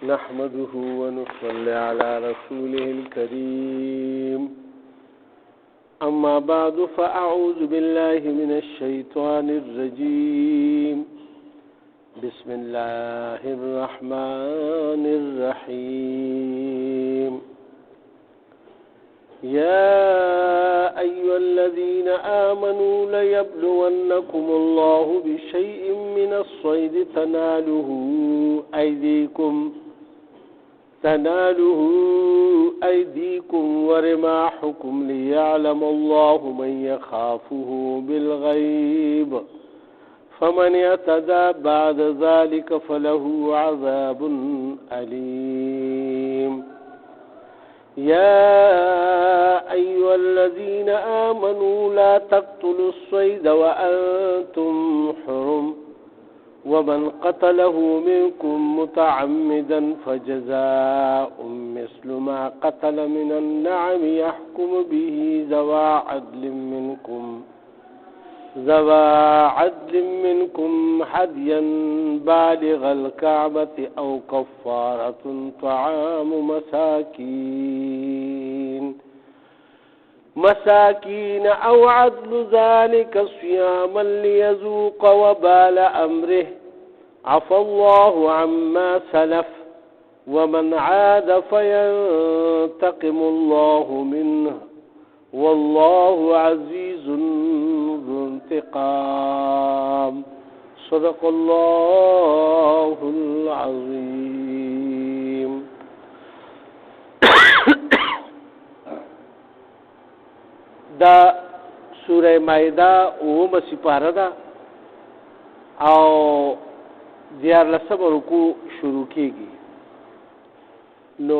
نحمده ونصلي على رسوله الكريم أما بعد فأعوذ بالله من الشيطان الرجيم بسم الله الرحمن الرحيم يا أيها الذين آمنوا ليبلونكم الله بشيء من الصيد تناله أيديكم ورماحكم ليعلم الله من يخافه بالغيب فمن يعتدى بعد ذلك فله عذاب أليم يا أيها الذين آمنوا لا تقتلوا الصيد وأنتم حرم ومن قتله منكم متعمدا فجزاء مثل ما قتل من النعم يحكم به ذوى عدل منكم حديا بالغ الكعبة أو كفارة طعام مساكين أو عدل ذلك صياما ليذوق وبال أمره عفى الله عما سلف ومن عاد فينتقم الله منه والله عزيز ذو انتقام صدق الله العظيم. دا سوره مائده اوم سپاره ده او 14 رکوع شروع کیږي نو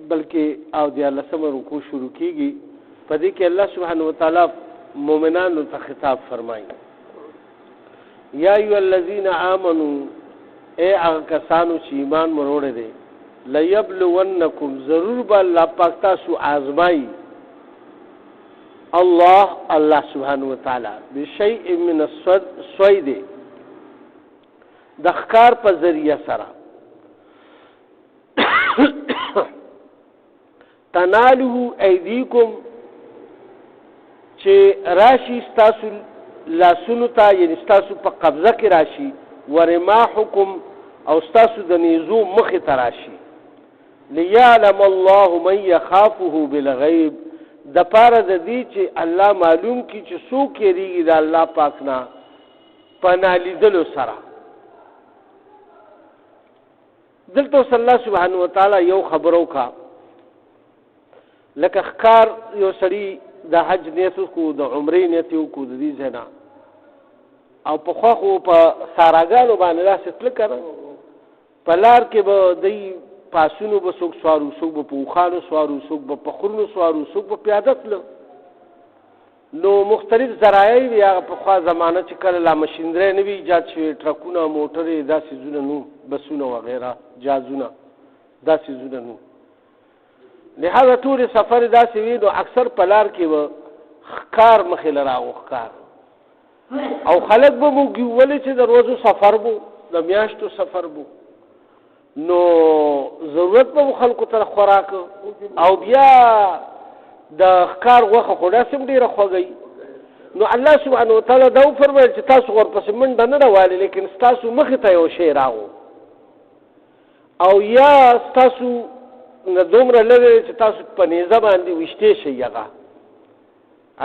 بلکې او 14 رکوع شروع کیږي په دې کې الله سبحانه وتعالی مؤمنانو ته خطاب فرمایي یا ایها الذین آمنوا اے هغه کسانو چې ایمان مروړي دي لیبلونکم ضرور به الله پاک تاسو آزمایي الله سبحانه وتعالی بشیء من الصید د ښکار په ذریعہ سره تنالو ایدیکم چې راشي ستاسو لاسونو ته یعنی ستاسو په قبضه کې راشي ورماحکم او ستاسو د نیزو مخې ته راشي لیعلم الله من یخافه بالغیب د پاره د دې چې الله معلوم کی چې څوک یریږي د الله پاک نه پناه لیدلو سره. دلته الله سبحانه وتعالی یو خبرو کا لکه ښکار یو سړی د حج نیت کو د عمرې نیت کو د دې ځنا او په خو په ساراګانو باندې راځي تل کړه په لار کې به د پاسونو به څوک سوارو څوک به پوخانو سوارو څوک به پخورونو سوارو څوک به پیاده تلو نو مختلف ذرایع یا په خوا زمانه چې کله لا ماشینري نه وی ایجاد شوي ټرکونه موټرې داسې زونه نو بسونه وغیرہ جازونه داسې زونه نو لہذا ټول سفر داسې وی نو اکثر په لار کې و ښکار مخې لراو ښکار او خلک به مو ګولې چې د ورځو سفر بو د میاشتو سفر بو نو ضرورت به خلکو ته خوراک او بیا د ښکار غوښه خو داسې ډېره خوږی نو الله سبحانه وتعالی دا وفرمایل چې تاسو ورپسې منډه نه راوالئ لیکن ستاسو مخې ته یو شی راغو او یا ستاسو نه دومره لرې چې تاسو په نیزه باندې ویشتې شئ هغه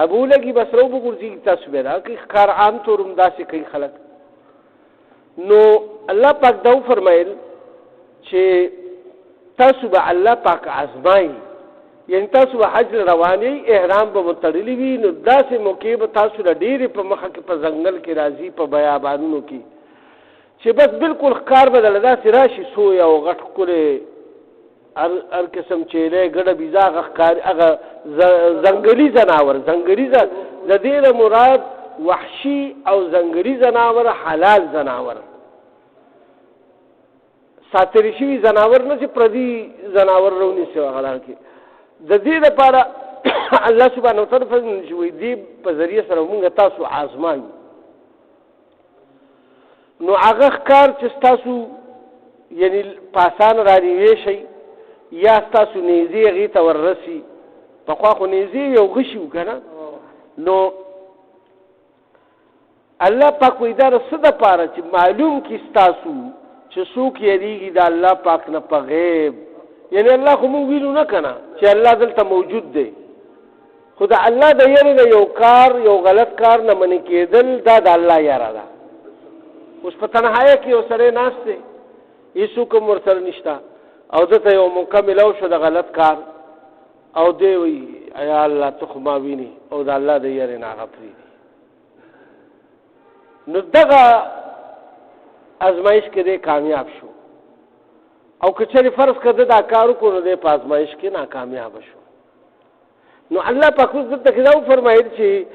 ابو لګي بس رو به ګرځي تاسو به دا کوي ښکار عام طور هم داسې کوي خلک نو الله پاک دا وفرمایل چې تاسو به الله پاک آزمایي یعنی تاسو به حج رواني احرام به متړلی وي نو داسې موقع به تاسو له ډېرې په مخه کې په ځنګل کې راځي په بیابانونو کې چې بس بالکل ښکار به دله داسې راشي سوی او غټ ښکلی هر قسم چیلی ګډه بیزه هغه ښکاري هغه ځنګلي ځناور ځنګلي د دې نه مراد وحشي او ځنګلي ځناور حلال ځناور ساتری شوي ځناور نه چې پردي ځناور رونیسي هغه کې د دې لپاره الله سبحانه وتعالی فرمایي چې دې په ذریعه سره موږ تاسو آزمایو نو هغه ښکار چې تاسو یعنی پاسان را نیوی شي یا ستاسو نیزی هغې ته وررسي. پخوا خو نیزی یو غشي و که نه، نو الله پاک وایي دا د څه دپاره چې معلوم کړي ستاسو چې څوک یریږي د الله پاک نه په غیب. یعنی الله خو موږ وینو نه که نه چې الله دلته موجود دی، خو د الله د یرې نه یو کار، یو غلط کار نه منې کېدل، دا د الله یره ده. اوس په تنهایه کې یو سړی ناست دی، هېڅوک هم ورسره نشته، او ده ته یو موقع میلاو شو د غلط کار، او دی وایي یا الله ته خو ما ویني، او د الله د یرې نه هغه پرېږدي. نو دغه ازمایش کې دی کامیاب شو، او که چېرې فرض که ده دا کار وکړو نو دی په ازمایش کې ناکامیابه شو. نو الله پاک اوس دلته کې دا وفرمایل چې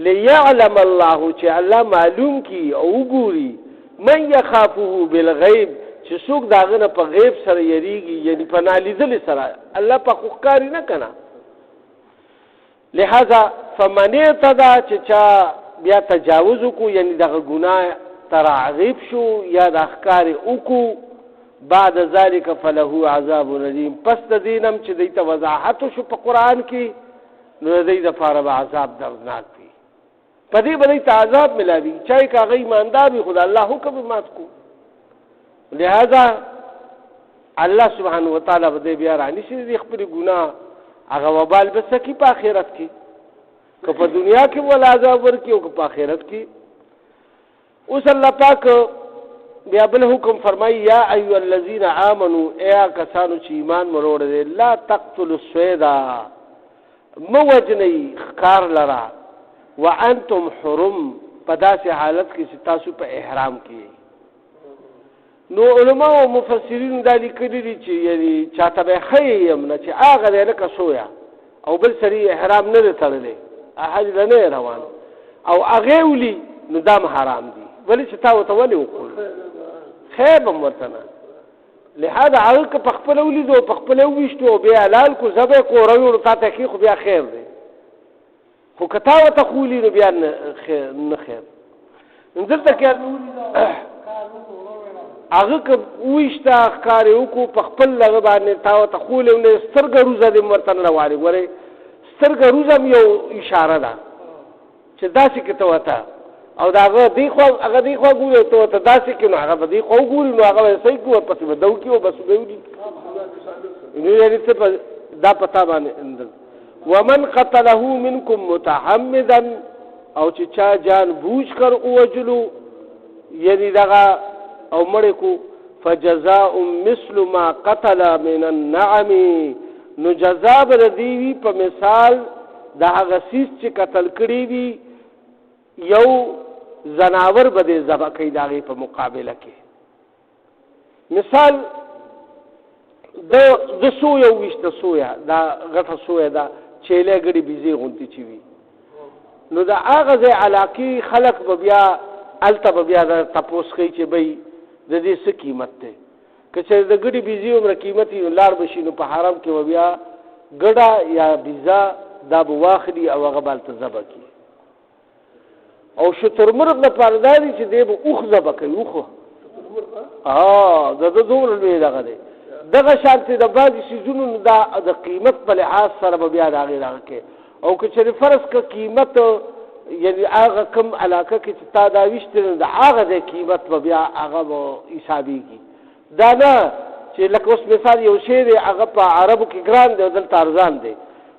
لیعلم الله، چې الله معلوم کړي او وګوري من یخافه بالغیب، چې څوک د هغه نه په غیب سره یریږي، یعنی په نالیدلې سره. الله پاک خو ښکاري نه که نه، لہذا فمن اعتدی، چې چا بیا تجاوز وکړو، یعنی دغه ګناه ته راغیب شو یا د ښکار وکړو، بعد ذلك فله عذاب الیم، پس د دې نه چې دوی ته وضاحت شو په قرآن کې، نو د دوی دپاره به عذاب دردناک وي، په دې به دوی ته عذاب ملاوي. چای که هغه ایماندار وي، خو د الله حکم یې مات کړو، لہذا الله سبحانه وتعالی به دی بیا رانیسي د خپلې ګناه هغه وبال به څه کړي په آخرت کې، که په دنیا کې ول عذاب ورکړي او که په آخرت کې. اوس الله پاک بیا بل حکم فرمایي یا ایها الذین آمنوا، ایا کسانو چې ایمان مو وروړی دی، لا تقتلوا الصید، مه وژنئ ښکار لره، وانتم حرم، په داسې حالت کې چې تاسو په احرام کې. نو علما او مفسرین دا لیکلي دي چې یعنی چاته به ښیي یم نه چې هغه دی لکه سویا او بل سړي احرام نه دی تړلی، حج له نه روان، او هغې ولي، نو دا هم حرام دي. ولې چې تا ورته ولې وکړل؟ خیر به م ورته نه، لهذا هغه که په خپله ولیدو په خپله وویشتو او بیا حلال کړو، زه به یې کوروي ورو تا ته کښې، خو بیا خیر دی. خو که تا ورته خولي نو بیا نه خیر. دلته کې هغه که وویشته ښکار یې وکړو په خپل هغه باندې تا ورته خولې ونه، سترګه روزه دې م ورته نه راوړې. ګورې سترګه روزه هم یو اشاره ده چې داسې کې ته ورته، او د هغه دې خوا ګوري، ته ورته داسې کې، نو هغه به دې خوا وګوري، نو هغه به صحیح کړي، ورپسې به دو کړي او بس به وړي. یعنې څه دا په تا باندې. ومن قتله منکم متعمدا، او چې چا جان بوجھ کر ووجلو، یعنی دغه او مړ کو، فجزاء مثل ما قتل من النعم، نو جزا به د دې وي په مثال د هغه څیز چې قتل کړي وي، یو زناور به دې ذبح کوي د هغې په مقابله کې. مثال د سویه وویشته، سویه دا غټه سویه ده، چیلې ګړې بیزې غونتې چې وي، نو د هغه ځای علاقې خلک به بیا هلته به بیا د تپوس کوي چې بی د دې څه قیمت دی. که چېرې د ګډې بیزې عمره قیمت وي، نو لاړ به شي، نو په حرم کې به بیا ګډه یا بیزه دا به واخلي او هغه به هلته ذبح کړي. او شترمرغ دپاره دا دی چې دی به اوښ ذبح کوي، اوښ د ده دومره لوی دغه دی. دغه شانتې د بعضې څیزونو دا د قیمت په لحاظ سره به بیا د هغې دغه کوي. او که چېرې فرض که قیمت یعنی هغه کم علاقه کې چې تا دا ویشتې، نو د هغه د قیمت به بیا هغه به حسابېږي. دا نه چې لکه اوس مثال یو شی دی هغه په عربو کې ګران دی او دلته ارزان دی،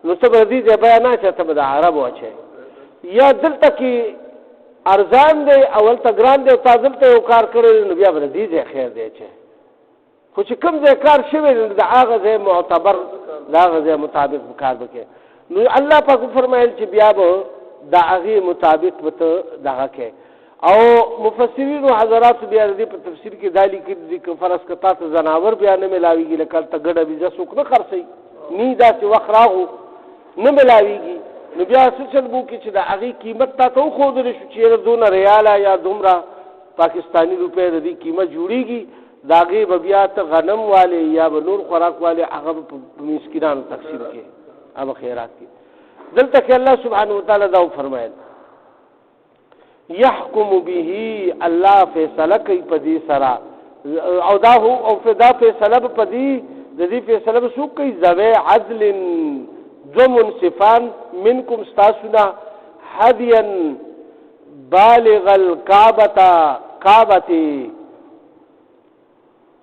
نو ته به د دې ځای بیه نه اچوې، ته به د عربو اچوې. یا دلته کې ارزان دی او هلته ګران دی او تا دلته یو کار کړی دی، نو بیا به د دې ځای خیر دی اچوې. خو چې کوم ځای کار شوی دی، د هغه ځای معتبر، د هغه ځای مطابق به کار وکړې. نو الله پاک فرمایل چې بیا به د هغې مطابق به ته دغه کوې. او مفسرینو حضراتو بیا د دې په تفسیر کې دا لیکلي دي که فرض که تا ته ځناور بیا نه میلاویږي، لکه هلته ګډه بیزه څوک نه خرڅوي، نی داسې وخت راغو نه میلاویږي، نو بیا څه چل به وکړي چې د هغې قیمت تا ته وښودلی شو چې یاره دونه ریاله یا دومره پاکستاني روپۍ د دې قیمت جوړېږي، د هغې به بیا ته غنم والې یا به نور خوراک والې هغه به په مسکینانو تقسیم کړي، هغه خیرات کړي. دلته کې الله سبحانه وتعالی دا وفرمایل یحکم به، الله فیصله کوي په دې سره، او دا هو او فدا فیصله په دې د دې فیصله به څوک کوي ذوی عدل دو منصفان منکم استاسنا هدیا بالغ الکعبه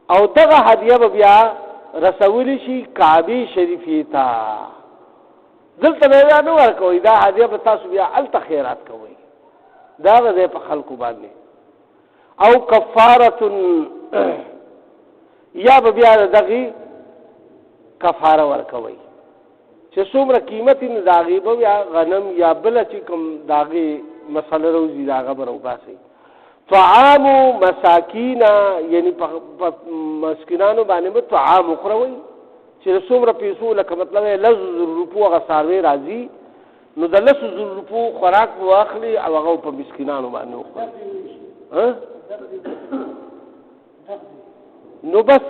او دغه هدیه به بیا رسول شي کعبه شریفه ته دلته بیا نه ورکوي دا هدیه به تاسو بیا الته خیرات کوي دا غزه په خلکو باندې او کفاره یا به بیا دغه کفاره ورکوي چې څومره قیمت نه داغي به یا غنم یا بل چې کوم داغي مسله روزي داغه برو باسي طعام مساکین یعنی مسکینانو باندې به طعام خوروي چې څومره پیسو لکه مطلب لز روپو غساروي راځي نو د لس روپو خوراک واخلي او هغه په مسکینانو باندې وخوري ها نو بس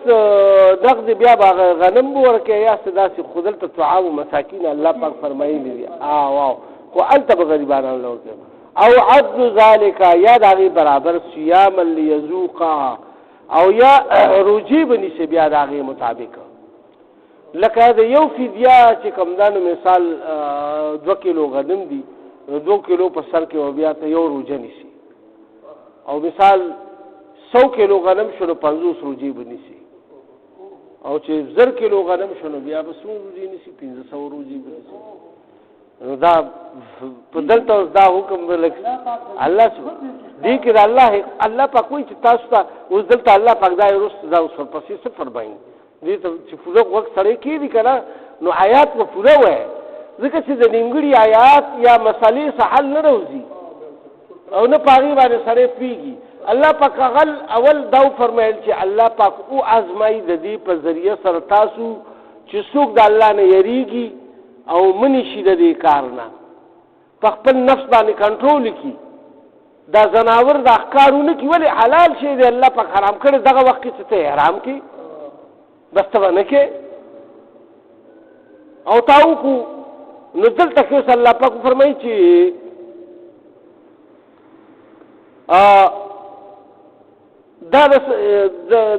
نقد بیا غنم ورکه یا سداسي خودل ته طعام مساکین الله پاک فرمایلی دی واو خو الته غریبانو لورته او عدل ذالک یا داغي برابر صيام ليذوقا او یا روجي بني سي بیا داغي مطابق لکه دا یو فدیه چې کمدانو مثال 2 کیلو غنم دي 2 کیلو په سر کې او بیا ته یو روجه نيسي او مثال 100 کیلو غنم شنو 50 روجي بني سي او چې 0 کیلو غنم شنو بیا به 100 روجي نيسي 500 روجي بني سي نو دا په دلته دا حکم ولک الله دې کې الله پاک کوئی چې تاسو ته اوس دلته الله پاک دا ورست دا اوس پسې څه فرمایي دې ته چې پوره وخت سره کې دي کنه نو آیات په پوره وای ځکه چې د نیمګړي آیات یا مسالې سهل نه روزي او نه پاغي باندې سره پیږي الله پاک اول دا فرمایل چې الله پاک او ازمای د دې په ذریعہ سره تاسو چې څوک د الله نه یریږي او منی شي د دې کار نه په خپل نفس باندې کنټرول کی دا زناور د احکارونه کی ولی حلال شي دی الله پاک حرام کړي دغه وخت کې ته حرام کی بس ته نه کې او تاو کو نزل تک الله پاک فرمایي چې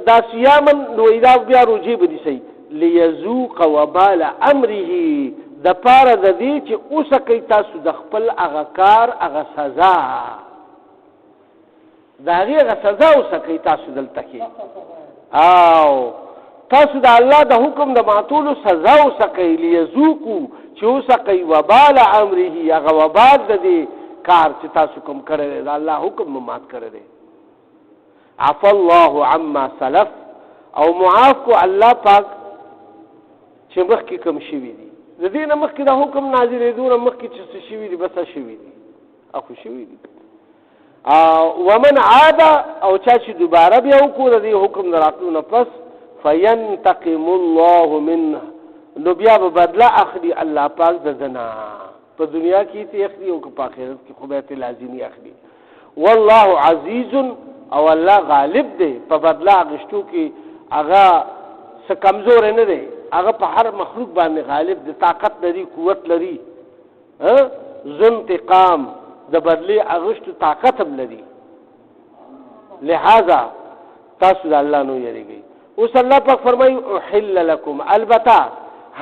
دا صيامن نو اذا بیا روجي بدي سي ليذوق وبال امره د پاره د دې چې اوسه کوي تاسو د خپل هغه کار هغه سزا دا هغه سزا اوسه کوي تاسو دلته کې او تاسو د الله د حکم د ماتولو سزا اوسه کوي ليذوقوا چې اوسه کوي وبال امره هغه وبال د دې کار چې تاسو کوم کړی دا الله حکم مات کړی عفا الله عما سلف او معاف کو الله پاک چې مخکې کوم شوي دي د دې نه مخکې د حکم نازلې دونه مخکې چې شوي دي بس شوي دي اخو شوي دي ومن عاد او چا چې دوباره بیا وکړو د دې حکم راتلو نه پس فینتقم الله منه نو بیا به بدله اخلي الله پاک د زنا په دنیا کې ته اخلي او په آخرت کې خو به ته لازمي اخلي والله عزیز او الله غالب دی په بدله غشتو کې هغه څه کمزور نه دی هغه په هر مخلوق باندې غالب دی طاقت لري قوت لري ذو انتقام د بدلی اغشتو طاقت هم لري لہذا تاسو د الله نو یریږئ اوس الله پاک فرمایي احل لكم البته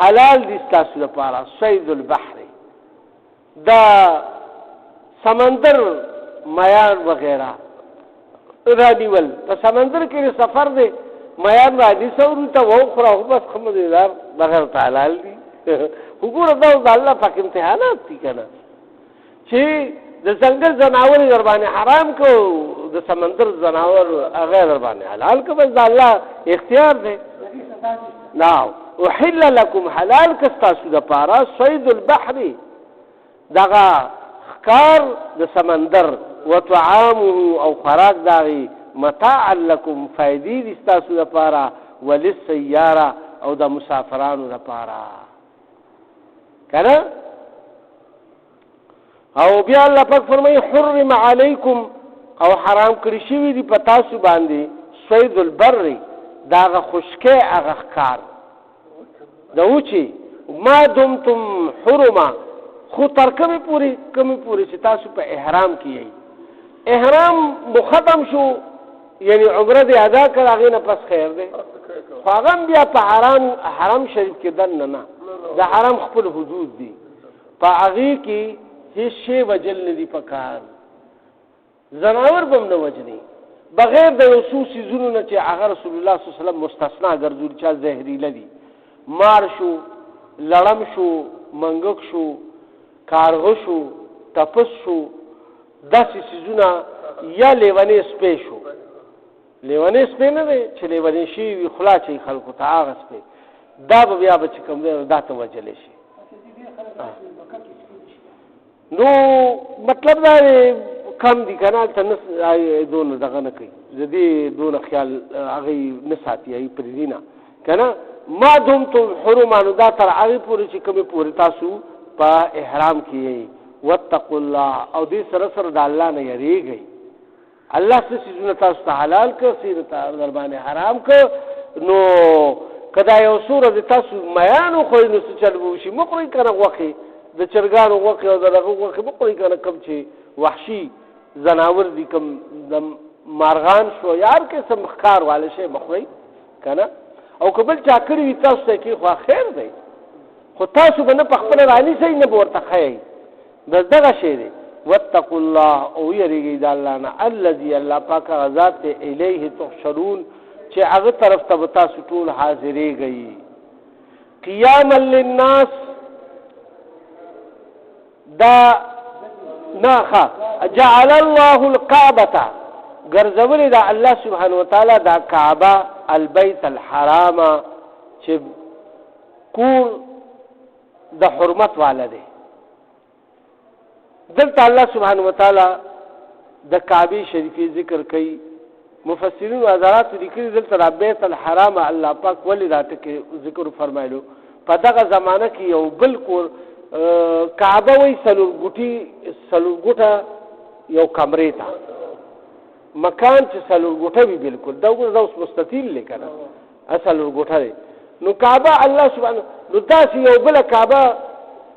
حلال دي تاسو لپاره صید البحر دا سمندر میان وغیرہ رانیول په سمندر کې سفر دی میان راځي سورو ته وو خو بس خمدار بغیر تعالی دي وګوره دا الله پاک امتحانات دي کنه چې د ځنګل زناور در باندې حرام کو د سمندر زناور هغه در باندې حلال کو بس الله اختیار دی نو وحل لكم حلال کستاسو د پارا صید البحر دغه خکار د سمندر وطعامه او خوراک داغي متاع لكم فائدې دي تاسو لپاره وللسياره او د مسافرانو لپاره کنه او بیا الله پاک فرمایي حرم علیکم او حرام کړی شوی دی په تاسو باندې صید البر داغه خشکه هغه خکار دا وچی ما دمتم حرما خو تر کمی پوری چې تاسو په احرام کې احرام ختم شو یعنی عمره دې ادا کړ هغې نه پس خیر دی خو هغه هم بیا په حرم شریف کې دننه نه د حرم خپل حدود دي په هغې کې هېڅ شی وجل نه دي پکار ځناور به هم نه وجني بغیر د یو څو څیزونو نه چې هغه رسول الله صلی الله علیه وسلم مستثنا ګرځولي چا زهریله دي مار شو لړم شو منګک شو کارغه شو تپس شو داسې څیزونه یا لیونی سپی شو لیونی سپی نه دی چې لیونی شي وي خوله چې خلکو ته هغه سپی دا به بیا به چې کوم دی دا ته وجلی شي نو مطلب دا کم دي که نه هلته نه دونه دغه نه کوي د دې دونه خیال هغې نه ساتي هغې پرېږدي نه که نه ما دمتم حرما نو دا تر هغې پورې چې کومې پورې تاسو په احرام کې یئ واتقوا الله او دې سره سره د الله نه یریږئ الله څه څیزونه تاسو ته حلال کړ څه در باندې حرام کړ نو که دا یو څو ورځې تاسو میان وخورئ نو څه چل به وشي مه خورئ که نه غوښې د چرګانو غوښې او د دغه غوښې مه خورئ که نه کوم چې وحشي ځناور دي کوم د مارغان شو یا هر قسم ښکار والی شی مه خورئ که نه او که بل چا کړي وي تاسو ته کېښوا خیر دی خو تاسو به نه په خپله رانیسئ نه به ورته ښیئ بس دغه شی دی واتقوا الله او یریږئ د الله نه الذي الله پاک هغه ذات دی الیه تحشرون چې هغه طرف ته به تاسو ټول حاضرېږئ قیاما للناس دا ناخه جعل الله الكعبه ګرځولې دا الله سبحانه وتعالی دا کعبه البیت الحرام چې کور د حرمت والا دی دلته الله سبحانه وتعالی د کعبه شریفې ذکر کوي مفسرین حضرات لیکلي دلته د بیت الحرام الله پاک ولې دا ټکي ذکر فرمایلو په دغه زمانه کې یو بل کور کعبه وی سلورګوټه یو کمرې ته مکان چې سلورګوټه وي بالکل دا اوس مستطیل دی که نه سلورګوټه دی نو کعبه الله سبحانه نو داسې یو بله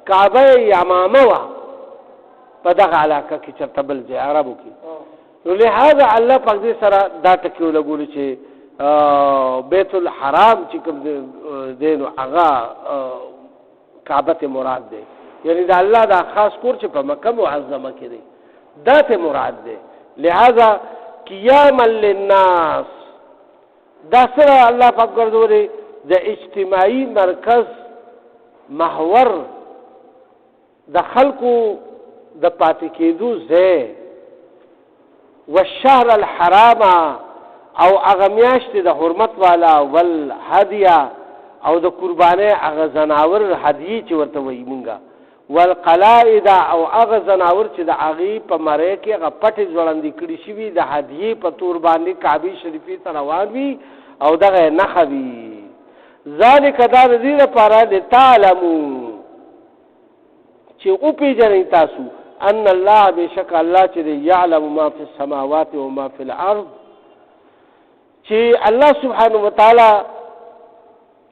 کعبه یمامه وه په دغه علاقه کې چېرته بل ځای عربو کې نو لهذا الله پاک دې سره دا ټکي ولګولو چې بیت الحرام چې کوم دی نو هغه کعبه ته مراد دی یعنی د الله دا خاص کور چې په مکه معظمه کې دی دا ته مراد دی لہذا قیاما للناس دا سره الله پاک ګرځولې د اجتماعي مرکز محور د خلکو د پاتې کېدو ځای والشهر الحرام او هغه میاشتې د حرمت والا والهدیه او د قربانۍ هغه ځناور هدیې چې ورته وایي مونږه والقلائد او هغه ځناور چې د هغې په مرۍ کې هغه پټې ځوړندې کړي شوي د هدیې په تور باندې کعبې شریفې ته روان وي او دغه یې نښه وي ذلک دا د دې لپاره لتعلمو چې وپېژنئ تاسو ان الله بېشک الله چې دی یعلم ما فی السماوات و ما فی الارض چې الله سبحانه وتعالی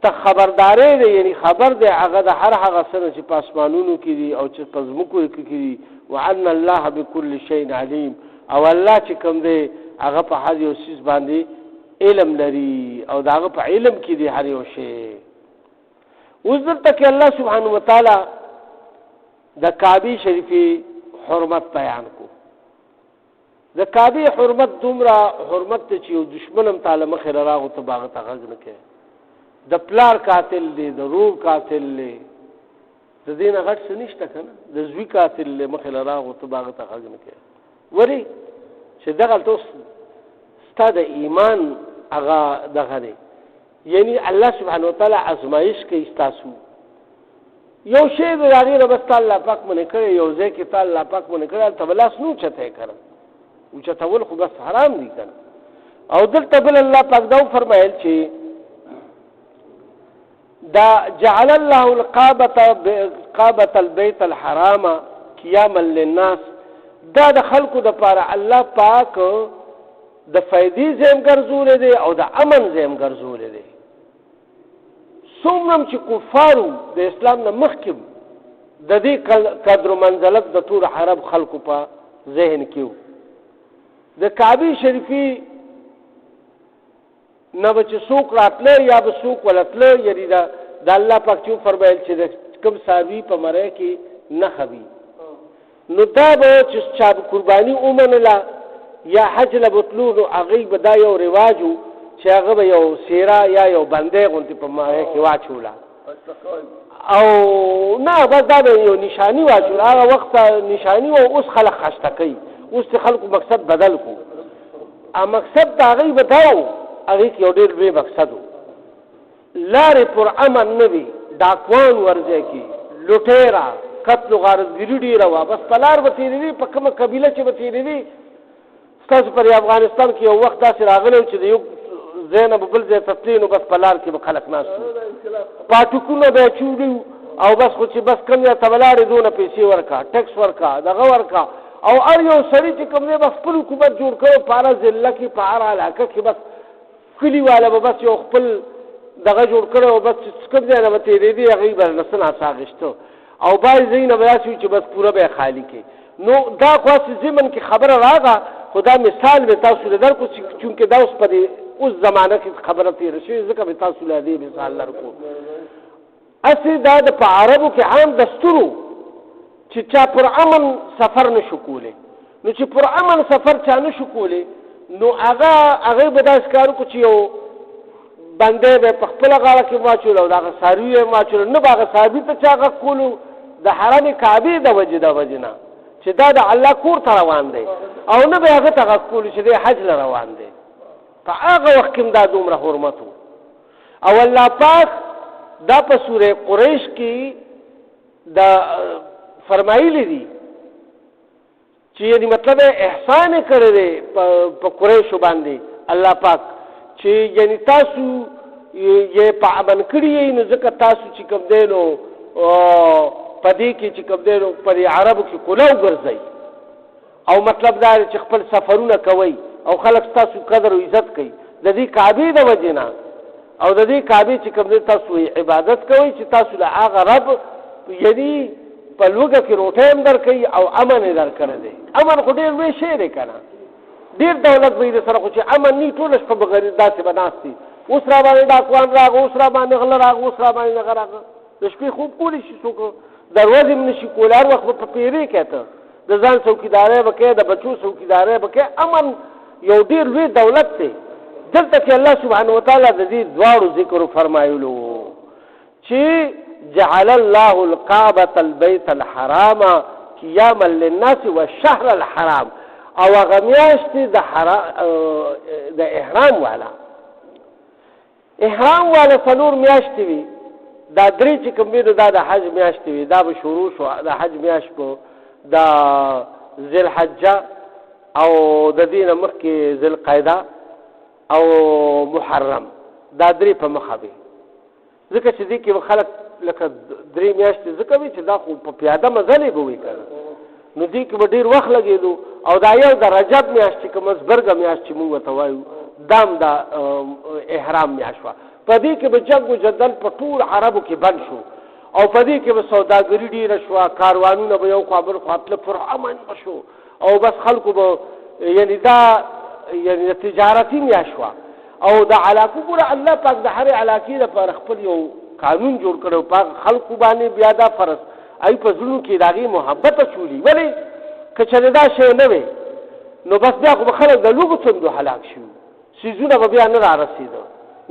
ته خبرداری دی یعنی خبر دی هغه د هر هغه څه نه چې په اسمانونو کې دي او چې په ځمکو کې دي وان الله بكل شیء علیم او الله چې کوم دی هغه په هر یو څیز باندې علم لري او د هغه په علم کې دی هر یو شی اوس دلته کې الله سبحانه وتعالی د کعبې شریفې حرمت بیان کو د کعبې حرمت دومره حرمت ته چې یو دشمن هم تعالی مخې راغو ته به هغه ته غږ نه کوي د پلار قاتل دی د رور قاتل دی د دې نه غټ څه نشته که نه د زوی قاتل دی مخې راغو ته به هغه ته غږ نه کوي ولې چې دغلته اوس ستا د ایمان هغه دغه دی یعنی الله سبحانه وتعالی ازمایش کوي ستاسو یو شی د هغې نه بس تا الله پاک منې کړی یو ځای کې تا الله پاک منې کړی هلته به لاس نه اوچتی یې کړه اوچتول خو بس حرام دي که نه او دلته بل الله پاک دا وفرمایل چې دا جعل الله القابة البيت الحرام قياما للناس دا د خلکو د پاره الله پاک د فائدې زم ګرځولې دی او د امن زم ګرځولې دی څومره چې کفارو د اسلام نه مخکې د دې قدر منزلت د ټول عرب خلکو په ذهن کې د کعبې شریفې نه به چې څوک راتله یا به څوک ولتله، یعنې د الله پاک چې وفرمایل چې د کوم څاروي په مرۍ کې نښه وي، نو دا به چې چا به قرباني ومنله یا حج له به تلو، نو هغوی به دا یو رواج و چې هغه به یو څېره یا یو بندی غوندې په مرۍ کې واچوله او نه بس دا به یو نشاني واچوله. هغه وخت نشاني و، اوس خلک خشته کوي، اوس د خلکو مقصد بدل کو. مقصد د هغوی به دا و، هغوی کې یو ډېر لوی مقصد و، لارې پر امن نه وي، ډاکوان ورځی کې لوټېره قتل و غارتګري ډېره وه، بس په لار به تېرېدې، په کومه قبیله چې به تېرېدې. ستاسو پر افغانستان کې یو وخت داسې راغلی و چې د یو ځای نه به بل ځای ته تلې، نو بس په لار کې به خلک ناست وو، پاټکونه به یې چوړي او بس خو چې بس کوم ځای ته به لاړې دونه پیسې ورکړه، ټکس ورکړه، دغه ورکړه، او هر یو سړي چې کوم ځای به خپل حکومت جوړ کړی په هره ضلع کې په هر علاقه کې بس کلي والا به بس یو خپل دغه جوړ کړی او بس کوم ځای نه به تېرېدې هغوی به له څه ناڅه اخېسته، او بعض ځای نه به داسې وي چې بس پوره به یې خالي کړي. نو دا خو هسې ضمن کې خبره راغله، خو دا مثال مې تاسو له درکړو چونکې دا اوس په دې اوس زمانه کې خبره تېره شوې، ځکه مې تاسو له دې مثال درکړو. هسې دا د په عربو کې عام دستور و چې چا پر امن سفر نه شو کولی، نو چې پر امن سفر چا نه شو کولی، نو هغوی به داسې کار وکړو چې یو بندی به یې په خپله غاړه کې واچولو او د هغه څاروي یې واچولو، نه به هغه څاروي ته چا غږ کولو د حرم کعبې د وجې نه چې دا د الله کور ته روان دی، او نه به هغه ته غږ کولو چې دی حج له روان دی. په هغه وخت کې هم دا دومره حرمت و. او الله پاک دا په سورې قریش کې دا فرمایلی دي چې یعنی مطلب احسان یې کړی دی په قریشو باندې الله پاک، چې یعنی تاسو یې په امن کړي یې، نو ځکه تاسو چې کوم دی نو په دې کې چې کوم دی نو په دې عربو کې کولو ګرځئ، او مطلب دا چې خپل سفرونه کوئ او خلک ستاسو قدر او عزت کوي د دې کعبې د وجې نه، او د دې کعبې چې کوم دی تاسو عبادت کوئ چې تاسو له هغه رب یعنی په لوږه کې روټۍ هم درکوي او امن یې درکړی دی. امن خو ډېر لوی شی دی که نه، ډېر دولت به یې در سره، خو چې امن نه وي ټوله شپه به غریب داسې به ناست دي، اوس را باندې ډاکوان راغه، اوس را باندې غله راغه، اوس را باندې دغه راغه، د شپې خوب کولی شي څوک، د ورځې هم نه شي کولی، هر وخت به په پیرې کوې ته، د ځان څوکیدارۍ به کوې، د بچو څوکیدارۍ به کوې. امن یو ډېر لوی دولت دی. دلته کې الله سبحانه وتعالی د دې دواړو ذکر فرمایلو چې جعل الله الكعبة البيت الحرام قياما للناس والشهر الحرام، او هغه میاشتې د احرام والا څلور میاشتې وي، دا درې چې کوم وي دا د حج میاشتې وي، دا به شروع شو د حج میاشت په د ذوالحجه او د دې نه مخکې ذوالقعده او محرم، دا درې په مخه وي، ځکه چې دې کې به خلک لکه درې میاشتې ځکه وي چې دا خو په پیاده مزلې به وي که نه، نو دې کې به ډېر وخت لګېدو. او دا یو د رجب میاشت چې کومه زبرګه میاشت چې موږ ورته وایو، دا هم د احرام میاشت وه، په دې کې به جنګ و جدل په ټول عربو کې بند شو، او په دې کې به سوداګري ډېره شوه، کاروانونه به یو خوا بل خوا تله، پر امن به شو، او بس خلکو به یعنې دا یعنې د تجارتي میاشت وه. او د علاقو ګوره الله پاک د هرې علاقې لپاره خپل یو قانون جوړ کړی و، په خلکو باندې بیا دا فرض ای په زړونو کې د هغې محبت اچولي، ولې که چېرې دا شی نه وی نو بس بیا خو به خلک د لوږو تندو هلاک شوي، څیزونه به بیا نه را رسېده.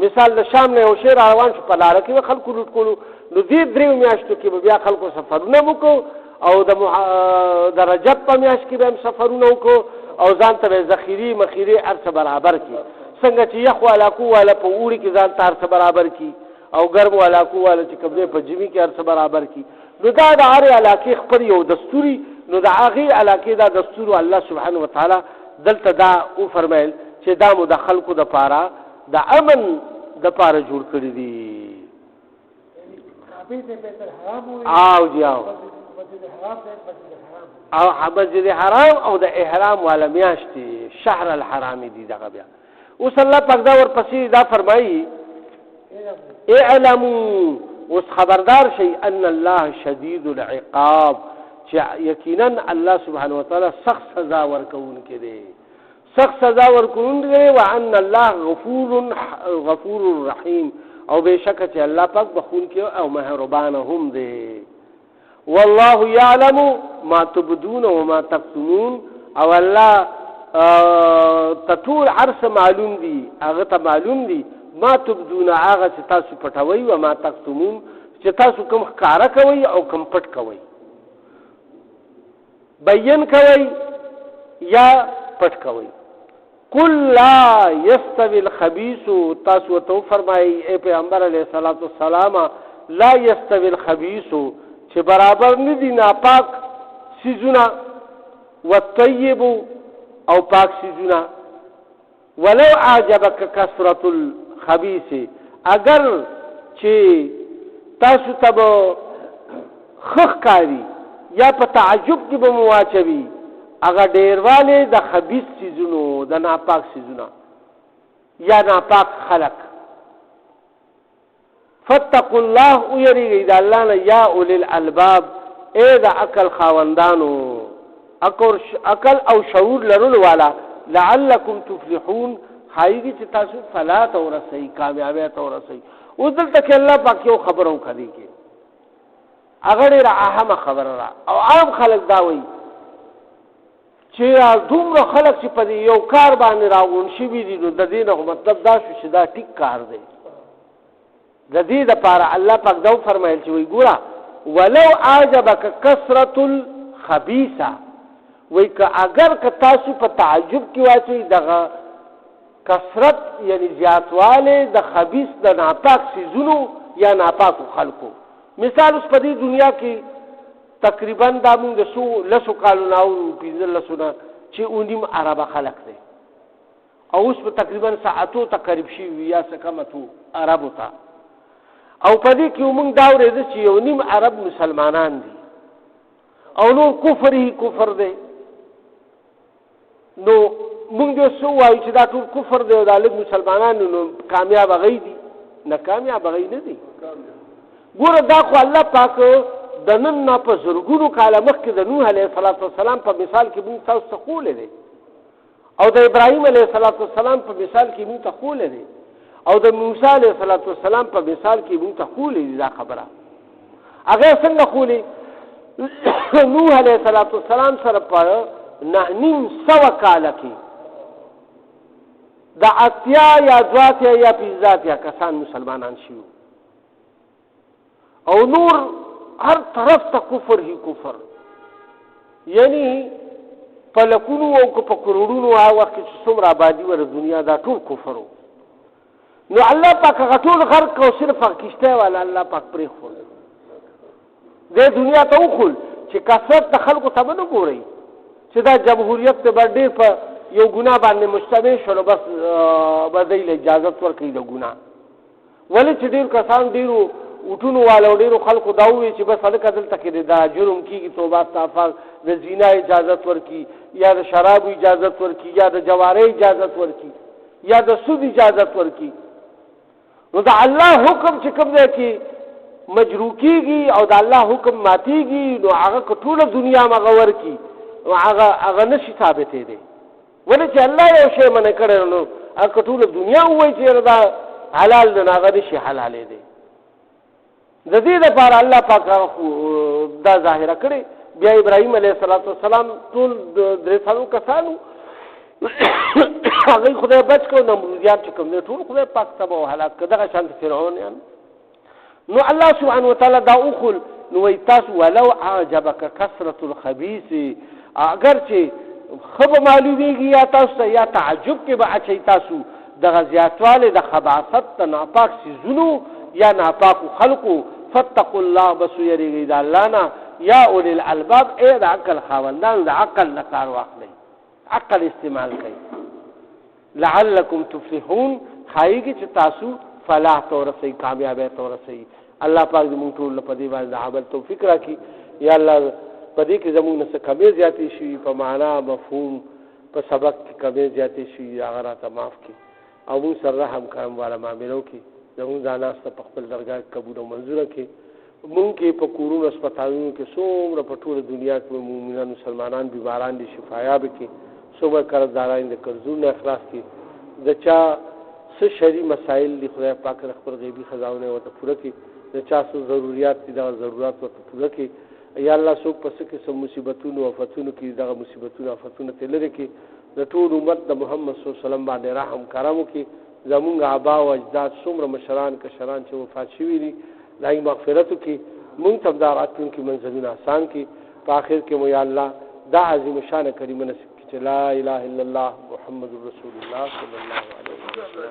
مثال د شام نه یو شی را روان شو، په لاره کې به خلکو لوټ کړو، نو دې دریو میاشتو کې به بیا خلکو سفرونه وکړو، او د رجب په میاشت کې به هم سفرونه وکړو، او ځان ته به ذخیرې مخیرې هر څه برابر کړي، څنګه چې یخو علاقو والا په اوړي کې ځان ته هر څه برابر کړي، او ګرمو علاقو والا چې کوم دی په ژمي کې هر څه برابر کړي. نو دا د هرې علاقې خپل یو دستوري، نو د هغې علاقې دا دستور الله سبحانه وتعالی دلته دا وفرمیل چې دا مو د خلکو دپاره د امن دپاره جوړ کړي دي. او جی او مسجد حرام او د احرام والا میاشتې شهر الحرامي دي دغه بیا. اوس الله پاک دا ورپسې دا فرمایي اعلموا، اوس خبردار شي ان الله شدید العقاب، چې یقینا الله سبحانه وتعالی سخت سزا ورکوونکی دی، سخت سزا ورکوونکی وان الله غفور رحیم او بشک چې الله پاک بخونکی او مهربان هم دی. والله يعلم ما تبدون وما تكتمون او الله تطول عرص معلوم دی هغه ته معلوم دی ما تبدون هغه چې تاسو پټوي او ما تکتمون چې تاسو کوم ښکارا کوي او کوم پټ کوي بیان کوي یا پټ کوي. قل لا يستوي الخبيث تاسو ته فرمایي اے پیغمبر علیه الصلاۃ والسلام لا يستوي الخبيث چې برابر نه دي ناپاک سيزونه والطيب او پاک سيزونه ولو اعجبك كثرة الخبيث اگر چې تاسو ته خخکاری یا په تعجب کې به مواچوي اگر ډیرواله د خبيث سيزونو د ناپاک سيزونه یا ناپاک خلق فتقوا الله ويريد الله یا اولي الالباب اے د عقل خاوندانو عقل او شعور لرلو والا لعلكم تفلحون خایږي چې تاسو فلاح ورسئ کامیابی ورسئ. او دلته کې الله پاک یو خبرو کوي کې اگر را اهم خبره را او عام خلک دا وایي چې دومره خلک چې په یو کار باندې راغون شي دي نو د دې نه مطلب دا شو چې دا ټیک کار دی. د دې لپاره الله پاک دا فرمایل چې وی ګوره ولو اعجبك كثرة الخبيث وی که اگر که تاسو په تعجب کې واچي دغه کثرت یعنی زیاتواله د خبيث د ناپاک سيزونو یا ناپاک خلقو. مثال اوس په دې دنیا کې تقریبا دا موږ لسو کالونه او 15 چې اونیم عرب خلق دي او اوس په تقریبا ساعتو تقریب شي یا سکمتو عربو ته او په دې کې موږ دا ورته چې یو نیم عرب مسلمانان دي او نور کفر دی نو موږ یو څو وایو چې دا ټول کفر دی او د مسلمانانو نو کامیاب غي دي نه کامیاب غي نه دي. ګوره دا خو الله پاک د نن نه په زرګونو کاله مخکې د نوح علیه السلام په مثال کې موږ تاسو ته خولې دي او د ابراهیم علیه السلام په مثال کې موږ ته خولې دي او د موسی علیه السلام په مثال کې موږ ته خولې دي. دا خبره هغه څنګه خولې نوح علیه السلام سره په 900 کاله کې د 80 یا 20 یا 50 کسان مسلمانان شيو او نور هر طرف ته کفر هی کفر یعنی په لکونو او په کروڑونو هغه وخت چې څومره آبادی ور دنیا دا ټول کفرو. نو الله پاک غټول غرق او صرف کشته والا الله پاک پرې خو د دنیا ته وخل چې کثرت د خلکو ته نه ګوري چې دا جمهوریت ته باندې په یو ګناه باندې مشتبه شول بس بدایل اجازه ورکړي د ګناه ولې چې ډیر کسان ډیرو وټونو والو ډیرو خلکو دا وی چې بس هلکه دلته کې دا جرم کیږي توبه استغفار د زنا اجازه ورکړي یا د شراب اجازه ورکړي یا د جواره اجازه ورکړي یا د سود اجازه ورکړي. نو دا الله حکم چې کوم دی کې مجروح کیږي او دا الله حکم ماتيږي نو هغه ټول دنیا مغور کی او هغه نشي ثابتې دي ولې چې الله یو شی منع کړی نو هغه ټول دنیا وایي چې دا حلال دی هغه نشي حلال دی. د دې لپاره الله پاک دا ظاهره کړي. بیا ابراهيم عليه السلام ټول درې څلو کسانو هغه خدای بچ کو نمرودیان چې کوم ټول خدای پاک تبا او هلاک کړه دغه شان فرعون یان. نو الله سبحانه وتعالى دا اخل نو تاسو ولو عجبك كثرة الخبيث اگر چې خب معلومیږي یا تاسو یا تعجب کې به اچي تاسو د زیاتواله د خباثت ناپاک سيزونو یا ناپاک خلقو فتقوا الله بس يريد الله نا یا اولي الالباب اے د عقل خاوندان د عقل لکار واخلي عقل استعمال کوي لعلكم تفلحون خایږي چې تاسو فلاح تورسي کامیابی تورسي. الله پاک دې موږ ټول په دې باندې عمل توفیق راکړي. یا الله په دې کې زموږ نه څه کمی زیاتې شي په معنا مفهوم په سبق کې کمی زیاتې شي هغه راته معاف کړي او موږ سره رحم کرم والا معاملو کې زموږ ځاناسته په خپل درګاه قبول او منظوره کې موږ کې په کورونو هسپتالونو کې څومره په ټوله دنیا کې مؤمنان مسلمانان بیماران دي شفایاب کې څومره قرضداران د قرضونو اخلاص کړي د چا څه شرعي مسایل دي خدای پاک خپل غیبي خزانه ورته پوره کړي د چا څه ضرورت دي دغه ضرورت ورته پوره کړي یا الله څوک په څه قسم مصیبتونو او آفتونو کې دغه مصیبتونو آفتونو ته لري کې د ټول امت د محمد صلی الله علیه وسلم باندې رحم کرم وکړي زمونږ آبا او اجداد څومره مشران کشران چې وفات شوي دي دای مغفرت وکړي مونږ ته د راتلونکي منزلونه آسان کړي په آخر کې مو یا الله دا عظیم شان کریمه نصیب کړي چې لا اله الا الله محمد رسول الله صلی الله علیه وسلم